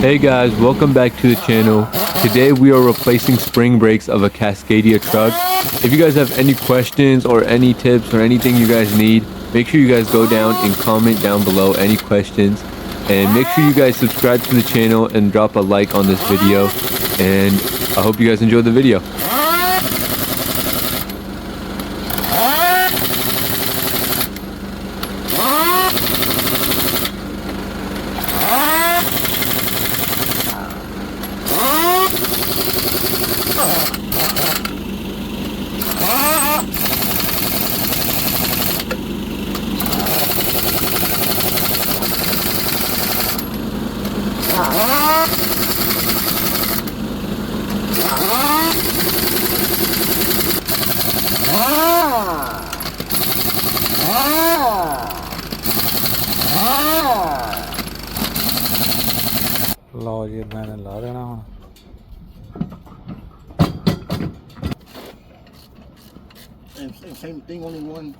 Hey guys, welcome back to the channel. Today we are replacing spring brakes of a Cascadia truck. If you guys have any questions or any tips or anything you guys need, make sure you guys go down and comment down below any questions. And make sure you guys subscribe to the channel and drop a like on this video. And I hope you guys enjoy the video. ਲਓ ਜੀ ਮੈंने ਲਾ ਦੇਣਾ ਹੁਣ Same thing, only one.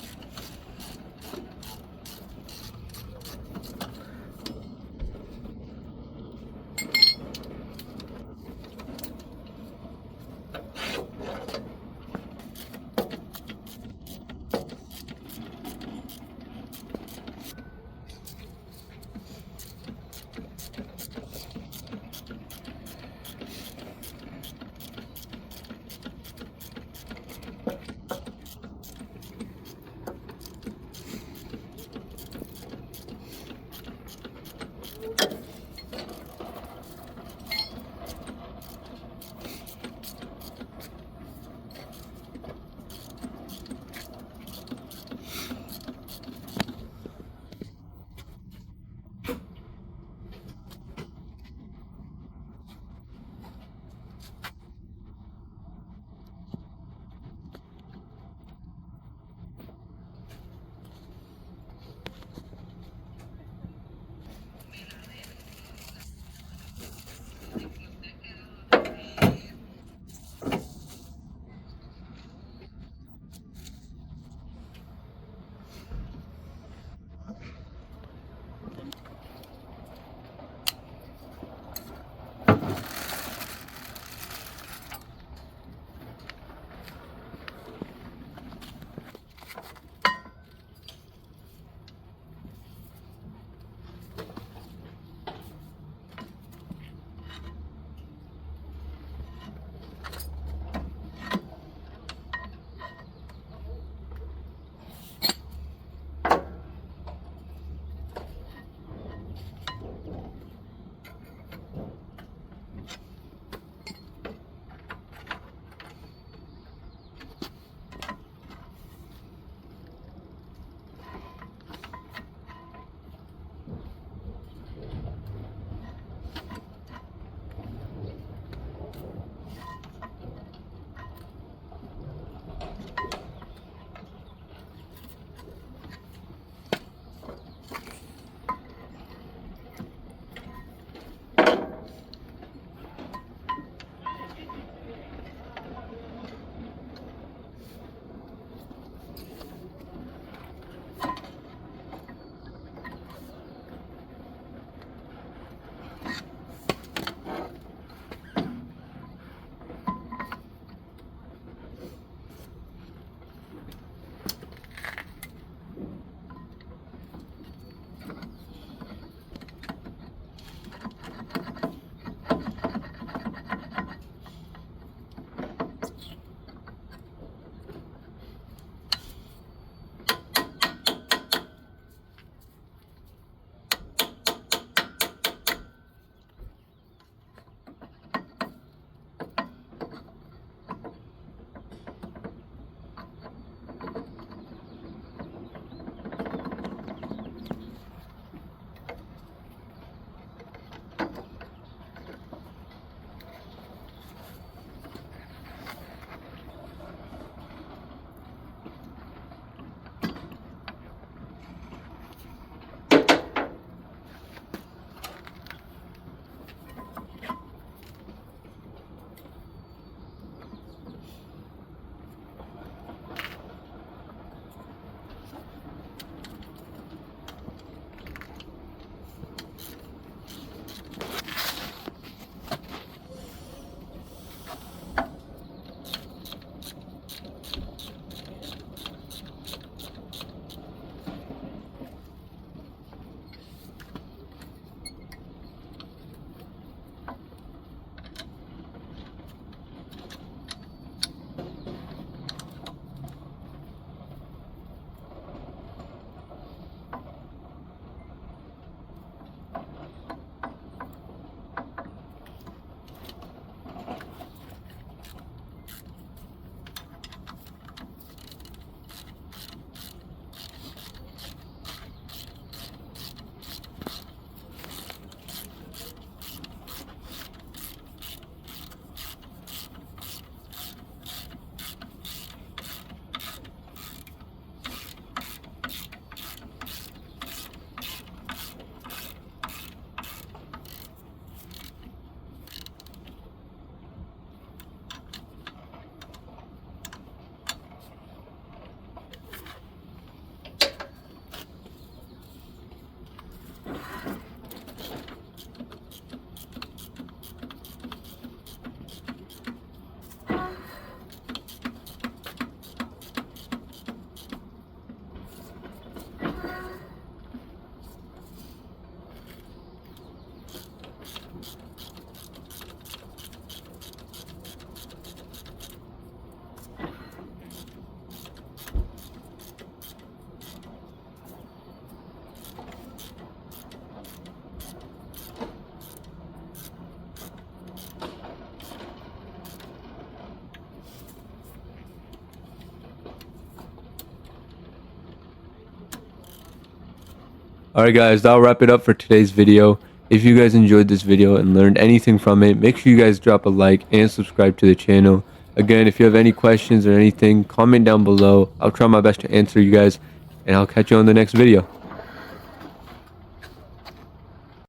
Alright guys, that'll wrap it up for today's video. If you guys enjoyed this video and learned anything from it, make sure you guys drop a like and subscribe to the channel. Again, if you have any questions or anything, comment down below. I'll try my best to answer you guys, and I'll catch you on the next video.